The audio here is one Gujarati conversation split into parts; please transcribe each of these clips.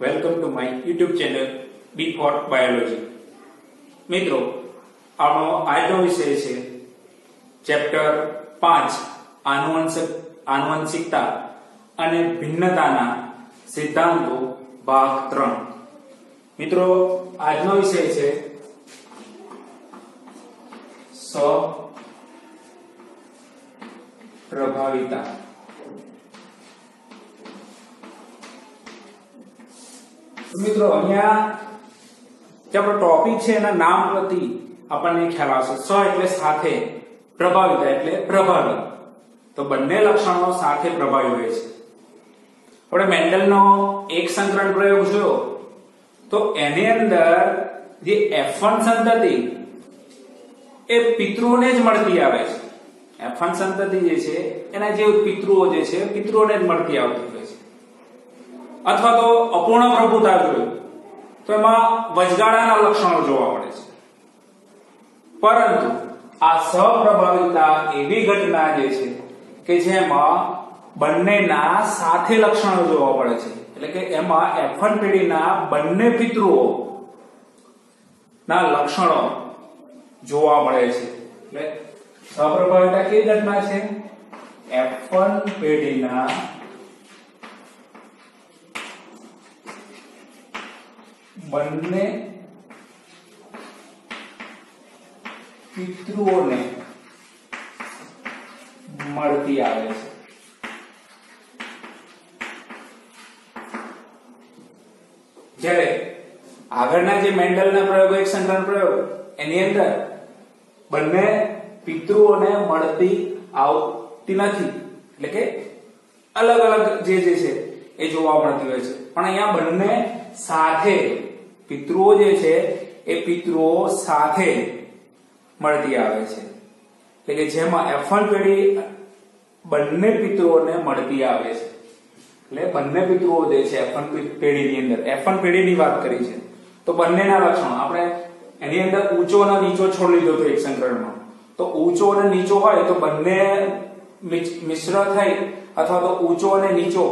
Welcome to my YouTube channel B for Biology. મિત્રો આજનો વિષય છે ચેપ્ટર 5 આનુવંશિકતા અને ભિન્નતાના સિદ્ધાંતો ભાગ 3. મિત્રો આજનો વિષય છે સ્વપ્રભાવિતા. મિત્રો અહીંયા જે આપણો ટોપિક છે એના નામ પરથી આપણને ખ્યાલ આવશે. સ એટલે સાથે, પ્રભાવિતા એટલે પ્રભાવી. તો બંને લક્ષણો સાથે પ્રભાવી હોય છે. આપણે મેન્ડલનો એક સંકરણ પ્રયોગ જોયો તો એની અંદર જે F1 સંતતિ એ પિતૃઓને જ મળતી આવે છે. F1 સંતતિ જે છે એના જે પિતૃઓ જે છે પિતૃઓને જ મળતી આવતી હોય છે. અથવા તો અપૂર્ણ પ્રભુતા જોયું તો એમાં વચગાળાના લક્ષણો જોવા મળે છે. પરંતુ આ સપ્રભાવિતા એવી ઘટના જે છે કે જેમાં બંનેના સાથે લક્ષણો જોવા મળે છે. એટલે કે એમાં F1 પેઢીના બંને પિતૃઓ ના લક્ષણો જોવા મળે છે. એટલે સપ્રભાવિતા કેવી ઘટના છે? F1 પેઢીના બંને પિતૃઓને મળતી આવે છે. જ્યારે આગળના જે મેન્ડલના પ્રયોગો એક સંકરણ પ્રયોગ એની અંદર બંને પિતૃઓને મળતી આવતી નથી. એટલે કે અલગ અલગ જે છે એ જોવા મળતી હોય છે. પણ અહીંયા બંને સાથે પિતૃઓ જે છે એ પિતૃઓ સાથે મળતી આવે છે. એટલે કે જેમાં F1 પેઢી બંને પિતૃઓને મળતી આવે છે. એટલે બંને પિતૃઓ જે છે F1 પેઢીની અંદર F1 પેઢીની વાત કરી છે તો બંનેના લક્ષણો આપણે એની અંદર ઊંચો અને નીચો છોડ લીધો તો એક સંકરણમાં. તો ઊંચો અને નીચો હોય તો બંને મિશ્ર થઈ અથવા તો ઊંચો અને નીચો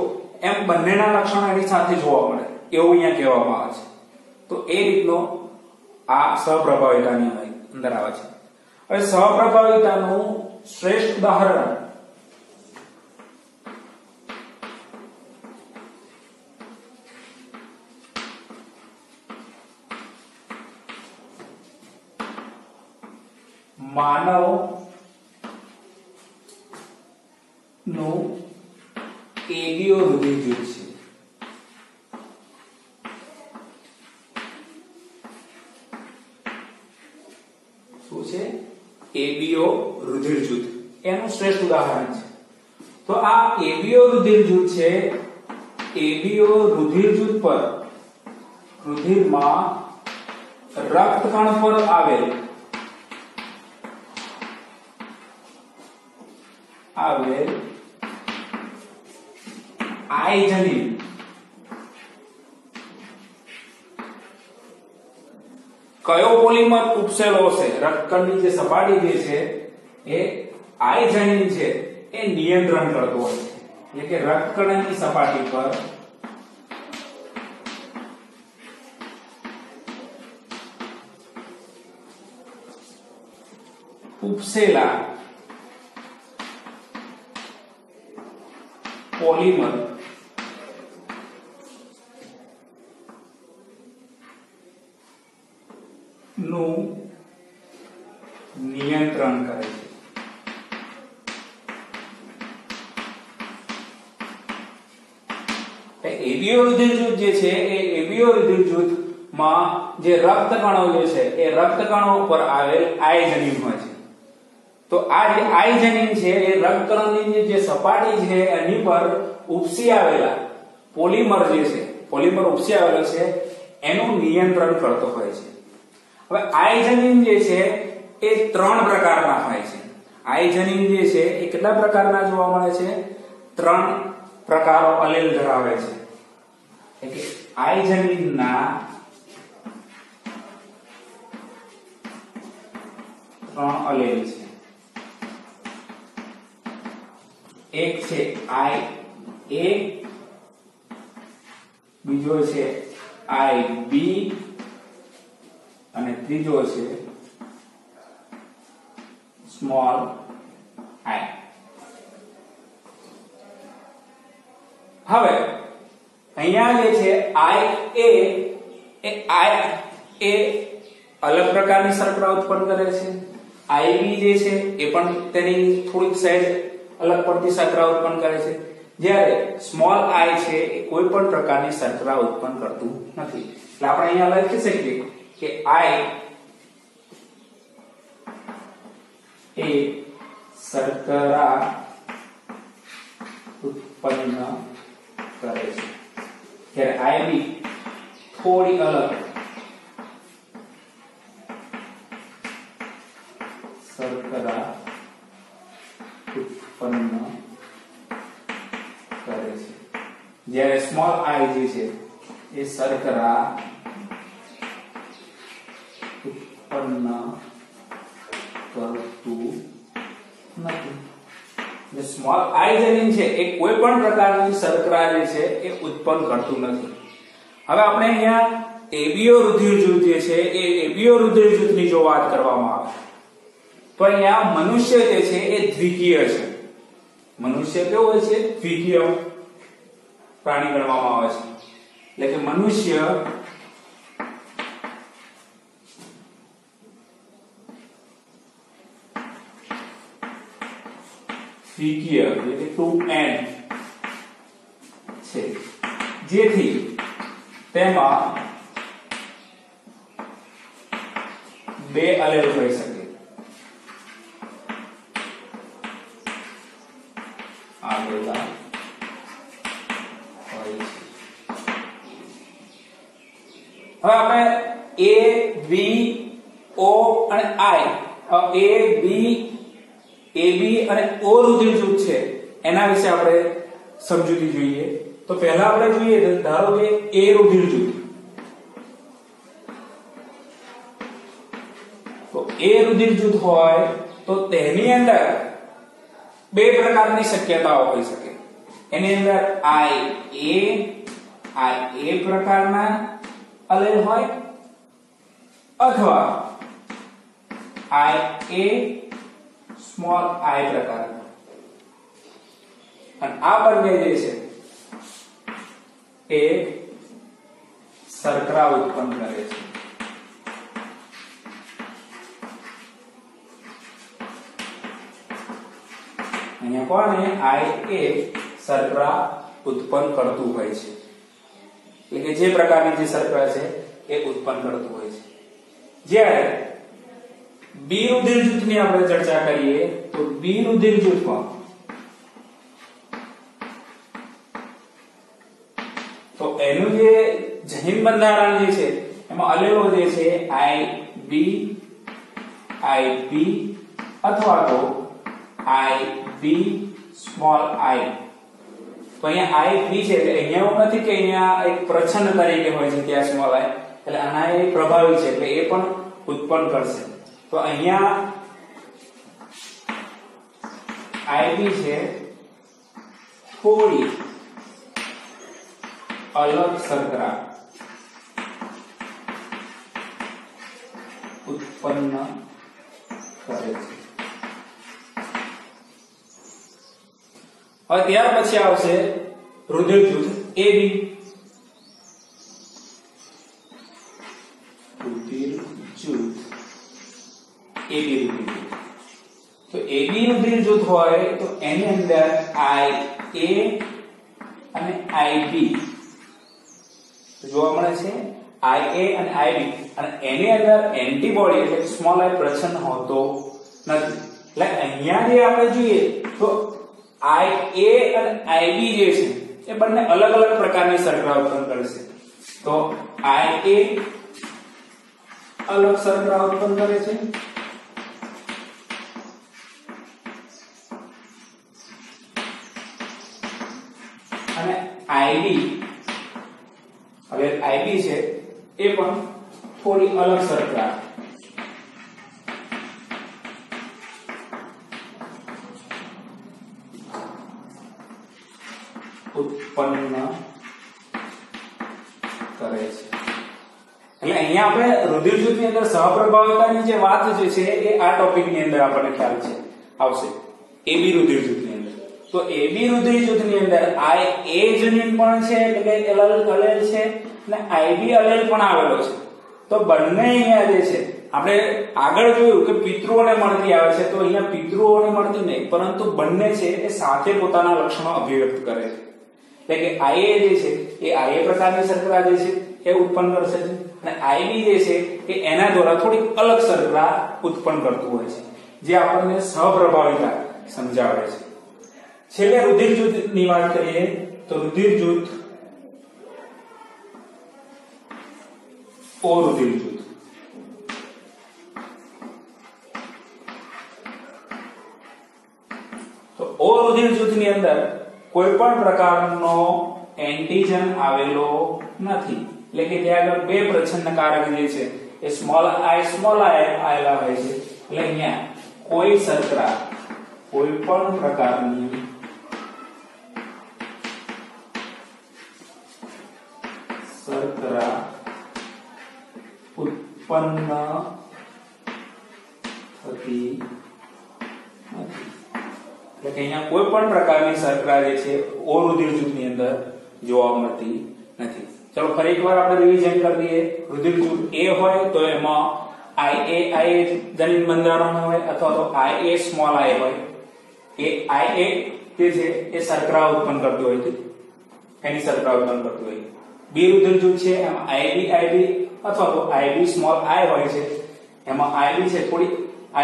એમ બંનેના લક્ષણો એની સાથે જોવા મળે એવું અહીંયા કહેવામાં આવે છે. તો એ રીતનો આ સપ્રભાવિતાની અંદર આવે છે. હવે સપ્રભાવિતાનું શ્રેષ્ઠ ઉદાહરણ માનવ નું એબીઓ રુધિર જૂથ છે. શું છે? એબીઓ રુધિર જૂથ એનું શ્રેષ્ઠ ઉદાહરણ છે. તો આ એબીઓ રુધિર જૂથ છે. એબીઓ રુધિર જૂથ પર રુધિરમાં રક્તકણ પર આવેલ આઈ જનીન કયો પોલિમર ઉપસેલો છે? રક્તકણની જે સપાટી જે છે એ આઈ જનીન છે એ નિયંત્રણ કરતો હોય છે. એટલે કે રક્તકણની સપાટી પર ઉપસેલા પોલિમર નું નિયંત્રણ કરે છે. એબીઓ રુધિર જૂથ જે છે એ એબીઓ રુધિર જૂથમાં જે રક્તકણો જે છે એ રક્તકણો પર આવેલ આઈ જનીન હોય છે. તો આ જે આઈ જનીન છે એ રક્તકણની જે સપાટી છે એની પર ઉપસી આવેલા પોલિમર જે છે પોલિમર ઉપસી આવેલો છે એનું નિયંત્રણ કરતો હોય છે. હવે આઈ જનીન જે છે એ 3 પ્રકારના હોય છે. આઈ જનીન જે છે એ કેટલા પ્રકારના જોવા મળે છે? 3 પ્રકારો અલેલ ધરાવે છે. એટલે કે આઈ જનીનના 3 અલેલ છે. એક છે IA બીજો છે IB અને ત્રીજો છે સ્મોલ I. હવે અહીંયા જે છે IA એ અલગ પ્રકારની શર્કરા ઉત્પન્ન કરે છે, IB જે છે એ પણ તેની થોડીક સાઈડ અલગ પડતી શર્કરા ઉત્પન્ન કરે છે, જ્યારે સ્મોલ I છે એ કોઈ પણ પ્રકારની શર્કરા ઉત્પન્ન કરતું નથી. એટલે આપણે અહીંયા લખી શકીએ કે I એ શર્કરા ઉત્પન્ન કરે છે, જ્યારે IB થોડી અલગ શર્કરા ઉત્પન્ન કરે છે, જ્યારે સ્મોલ I જે છે એ શર્કરા ઉત્પન્ન કરતું નથી. જે સ્મોલ I જેની છે એ કોઈ પણ પ્રકારની શર્કરા જે છે એ ઉત્પન્ન કરતું નથી. હવે આપણે અહીંયા એબીઓ રુધિર જૂથ જે છે એ એબીઓ રુધિર જૂથની જો વાત કરવામાં આવે તો અહીંયા મનુષ્ય જે છે એ દ્વિકીય છે. મનુષ્ય કેવો હોય છે? દ્વિકીય પ્રાણી ગણવામાં આવે છે. એટલે કે મનુષ્ય દ્વિકીય એટલે કે 2n છે, જેથી તેમાં બે અલેલ હોઈ શકે. આવેલા હોય છે. હવે આપણે A, B, O અને I, AB અને O રુધિર જૂથ છે એના વિશે આપણે સમજૂતી જોઈએ. તો પહેલા આપણે જોઈએ ધારો કે A રુધિર જૂથ. તો A રુધિર જૂથ હોય તો તેની અંદર બે પ્રકારની શક્યતાઓ હોઈ શકે. એની અંદર IA પ્રકારના અલેલ હોય અથવા IA સ્મોલ I પ્રકારના. અને આ બંને જે છે એ શર્કરા ઉત્પન્ન કરે છે. અહીંયા કોને IA શર્કરા ઉત્પન્ન કરતું હોય છે, એટલે કે જે પ્રકારની જે શર્કરા છે એ ઉત્પન્ન કરતું હોય છે. જ્યારે B રુધિર જૂથની આપણે ચર્ચા કરીએ તો B રુધિર જૂથમાં તો એનું જે જનીન બંધારણ જે છે એમાં અલેલો જે છે IB અથવા તો IB સ્મોલ I. તો અહીંયા IB છે એટલે અહીંયા એવું નથી કે અહીંયા એક પ્રચ્છન્ન તરીકે હોય છે ત્યાં સ્મોલ I, એટલે આના એ પ્રભાવી છે એટલે એ પણ ઉત્પન્ન કરશે. તો અહીંયા IB છે થોડી અલગ શર્કરા ઉત્પન્ન કરે છે. હવે ત્યાર પછી આવશે રુધિર જૂથ AB. રુધિર જૂથ AB રુધિર જૂથ. તો AB રુધિર જૂથ હોય તો એની અંદર IA અને IB જોવા મળે છે. IA અને IB અને એની અંદર એન્ટીબોડી એટલે સ્મોલ I પ્રચ્છન્ન હોતો નથી. એટલે અહીંયા જે આપણે જોઈએ તો IA અને IB જે છે એ બંને અલગ અલગ પ્રકારની શર્કરા ઉત્પન્ન કરશે. તો IA અલગ શર્કરા ઉત્પન્ન કરે છે અને IB હવે IB છે એ પણ થોડી અલગ શર્કરા ઉત્પન્ન કરે છે. એટલે અહીંયા આપણે રુધિર જૂથની અંદર સહપ્રભાવિતાની જે વાત જે છે એ આ ટોપિકની અંદર આપણને ખ્યાલ છે આવશે એબી રુધિર જૂથની અંદર. તો એબી રુધિર જૂથની અંદર આ એ જનીન પણ છે એટલે કે અલેલ છે અને આઈબી અલેલ પણ આવેલો છે. તો બંને અહીંયા જે છે આપણે આગળ જોયું કે પિતૃઓને મળતી આવે છે, તો અહીંયા પિતૃઓને મળતી નહીં પરંતુ બંને છે એ સાથે પોતાના લક્ષણો અભિવ્યક્ત કરે છે. એટલે કે આઈએ જે છે એ આઈએ પ્રકારની શર્કરા જે છે એ ઉત્પન્ન કરશે છે અને આઈબી જે છે એ એના દ્વારા થોડી અલગ શર્કરા ઉત્પન્ન કરતું હોય છે, જે આપણને સહપ્રભાવિતા સમજાવે છે. છેલ્લે રુધિર જૂથની વાત કરીએ તો રુધિર જૂથ ઓ રુધિર જૂથ. તો ઓ રુધિર જૂથની અંદર કોઈ પણ પ્રકારનો એન્ટીજન આવેલો નથી. એટલે કે ત્યાં આગળ બે પ્રચ્છન્નકારક જે છે એ સ્મોલ આઈ આવેલા હોય છે. એટલે અહીંયા કોઈ શર્કરા કોઈ પણ પ્રકારની શર્કરા ઉત્પન્ન થતી નથી. એટલે કે અહીંયા કોઈ પણ પ્રકારની શર્કરા જે છે ઓ રુધિર જૂથની અંદર જોવા મળતી નથી. ચલો ફરી એકવાર આપણે રિવિઝન કરી દઈએ. રુધિર જૂથ એ હોય તો એમાં IA જનીન બંધારણ હોય અથવા તો IA સ્મોલ I હોય. એ IA જે છે એ શર્કરા ઉત્પન્ન કરતી હોય છે, એની શર્કરા ઉત્પન્ન કરતી હોય. બી રુધિર જૂથ છે એમાં IB અથવા તો IB સ્મોલ I હોય છે. એમાં IB છે થોડી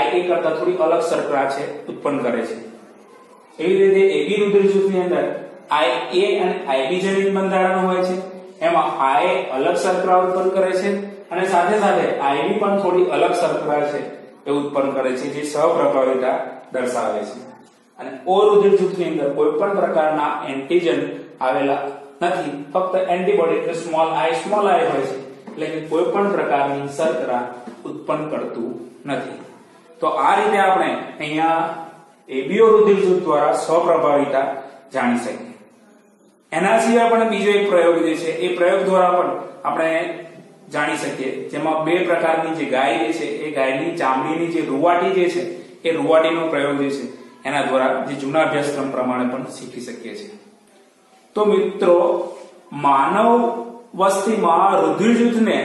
IA કરતા થોડી અલગ શર્કરા છે ઉત્પન્ન કરે છે. એવી રીતે AB રુધિર જૂથની અંદર IA અને IB જનીન બંધારણ હોય છે. એમાં IA અલગ શર્કરા ઉત્પન્ન કરે છે અને સાથે સાથે IB પણ થોડી અલગ શર્કરા છે એ ઉત્પન્ન કરે છે, જે સહપ્રભાવિતા દર્શાવે છે. અને O રુધિર જૂથની અંદર કોઈ પણ પ્રકારના એન્ટીજન આવેલા નથી, ફક્ત એન્ટીબોડી એટલે સ્મોલ I હોય છે. એટલે કે કોઈ પણ પ્રકારની શર્કરા ઉત્પન્ન કરતું નથી. તો આ રીતે આપણે અહીંયા એબીઓ રુધિર જૂથ દ્વારા સ્વપ્રભાવિતા જાણી શકીએ. એના સિવાય પણ બીજો એક પ્રયોગ જે છે એ પ્રયોગ દ્વારા પણ આપણે જાણી શકીએ, જેમાં બે પ્રકારની જે ગાય જે છે એ ગાયની ચામડીની જે રૂવાટી જે છે એ રૂવાટીનો પ્રયોગ જે છે એના દ્વારા જે જૂના અભ્યાસક્રમ પ્રમાણે પણ શીખી શકીએ છીએ. તો મિત્રો, માનવ વસ્તીમાં રુધિર જૂથને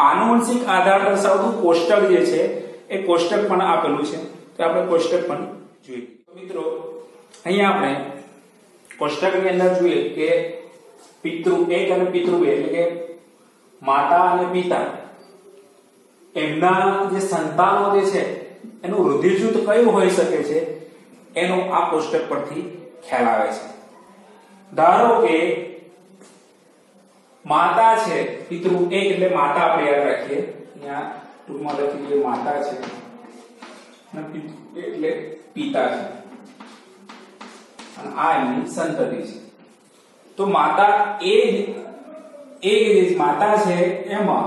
આનુવંશિક આધાર દર્શાવતું કોષ્ટક જે છે એ કોષ્ટક પણ આપેલું છે, તો આપણે કોષ્ટક પણ જોઈએ. મિત્રો, અહીંયા આપણે કોષ્ટકની અંદર જોઈએ કે પિતૃ 1 અને પિતૃ 2 એટલે કે માતા અને પિતા એમના જે સંતાનો જે છે એનું રુધિર જૂથ કયું હોઈ શકે છે એનો આ કોષ્ટક પરથી ખ્યાલ આવે છે. ધારો કે માતા છે પિતૃ 1 એટલે માતા આપણે યાદ રાખીએ, અહીંયા ટૂંકમાં લખી દઈએ માતા છે અને પિતૃ એટલે પિતા છે અને આ એની સંતતિ છે. તો માતા એ જે માતા છે એમાં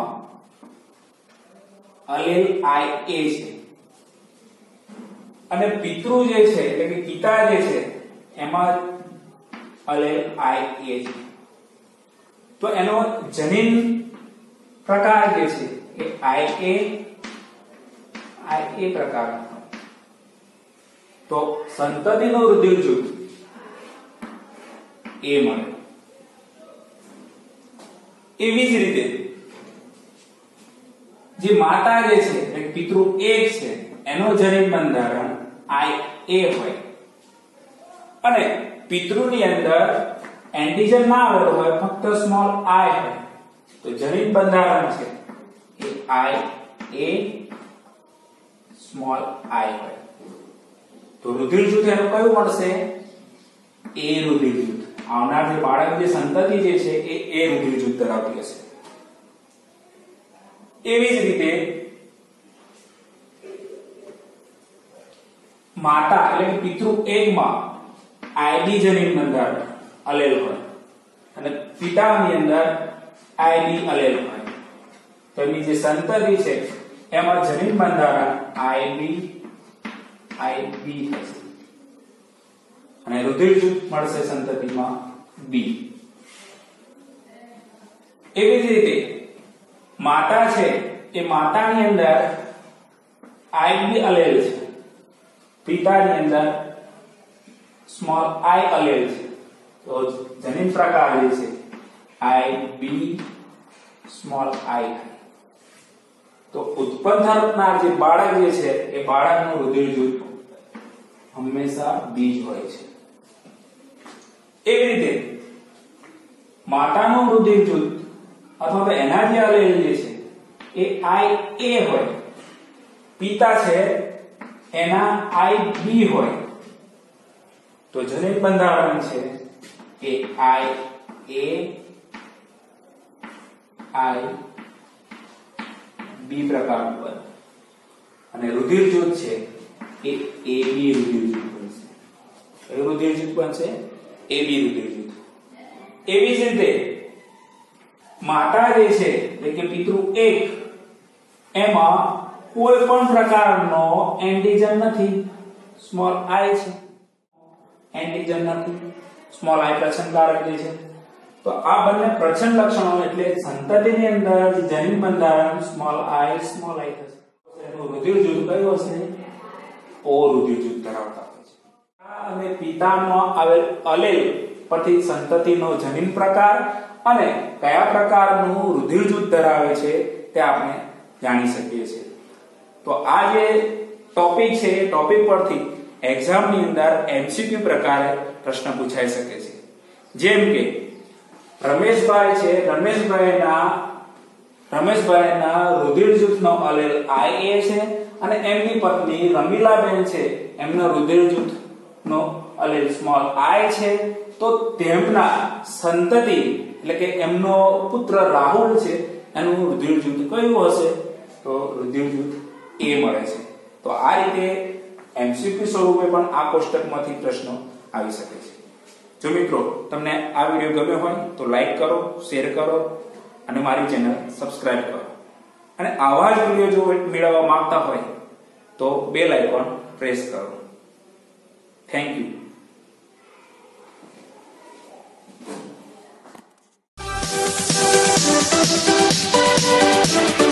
અલેલ IA છે અને પિતૃ જે છે એટલે કે પિતા જે છે એમાં અલેલ IA છે. તો એનો જનીન પ્રકાર જે છે એ IA પ્રકાર. તો સંતતિનો રુધિર જૂથ એ મળે. એવી જ રીતે જે માતા જે છે એટલે પિતૃ 1 છે એનો જનીન બંધારણ IA હોય અને પિતૃની અંદર એન્ટીજન ના આવેલો હોય, ફક્ત સ્મોલ I હોય, તો જનીન બંધારણ છે એ IA સ્મોલ I હોય. તો રુધિર જૂથ એનું કયું મળશે? A રુધિર જૂથ. આવનાર જે બાળક જે સંતતિ જે છે એ રુધિર જૂથ ધરાવતી હશે. એવી જ રીતે માતા એટલે કે પિતૃ 1 માં IB જનીન બંધારણ અલેલ હોય અને પિતાની અંદર IB અલેલ હોય. તો એની જે સંતતિ છે એમાં જનીન બંધારણ IB થશે અને રુધિર જૂથ મળશે સંતતિમાં B. એવી જ રીતે માતા છે એ માતાની અંદર IB અલેલ છે, પિતાની અંદર સ્મોલ I અલેલ છે. તો જનીન પ્રકાર જે છે IB સ્મોલ I. તો ઉત્પન્ન થનાર જે બાળક જે છે એ બાળકનું રુધિર જૂથ હંમેશા B જ હોય છે. એવી રીતે માતાનું રુધિર જૂથ અથવા તો એના જે અલેલ જે છે એ IA હોય, પિતા છે એના IB હોય. તો જનીન બંધારણ છે એ IB પ્રકારનું બને અને રુધિર જૂથ છે એ AB રુધિર જૂથ બનશે. કયું રુધિર જૂથ બનશે? AB રુધિર જૂથ. એવી જ રીતે માતા જે છે એટલે કે પિતૃ 1 એમાં કોઈ પણ પ્રકારનો એન્ટિજન નથી, સ્મોલ I છે, એન્ટિજન નથી, સ્મોલ I પ્રછનકારક જે છે. તો આ બંને પ્રછન લક્ષણો એટલે સંતતિની અંદર જનીન બંધારણ સ્મોલ I થશે. એનું રુધિર જૂથ કયું હશે? O રુધિર જૂથ ધરાવતા હોય છે. અને પિતાનો આવેલ અલેલ પરથી સંતતિનો જનીન પ્રકાર અને કયા પ્રકારનું રુધિર જૂથ ધરાવે છે તે આપણે જાણી શકીએ છીએ. તો આ જે ટોપિક છે એ ટોપિક પરથી એક્ઝામની અંદર MCQ પ્રકારે પ્રશ્ન પૂછાઈ શકે છે. જેમ કે રમેશભાઈ છે, રમેશભાઈના રુધિર જૂથનો અલેલ IA છે અને એમની પત્ની રમીલાબેન છે એમનો રુધિર જૂથનો અલેલ સ્મોલ I છે. તો તેમના સંતતિ એટલે કે એમનો પુત્ર રાહુલ છે એનું રુધિર જૂથ કયું હશે? તો રુધિર જૂથ A મળે છે. તો આ રીતે MCQ સ્વરૂપે પણ આ કોષ્ટકમાંથી પ્રશ્નો આવી શકે છે. જો મિત્રો તમને આ વિડિયો ગમ્યો હોય તો લાઈક કરો, શેર કરો અને મારી ચેનલ સબસ્ક્રાઇબ કરો. અને આવા જ વિડિયો જો મેળવવા માંગતા હોય તો બેલ આઇકોન પ્રેસ કરો. Thank you. We'll be right back.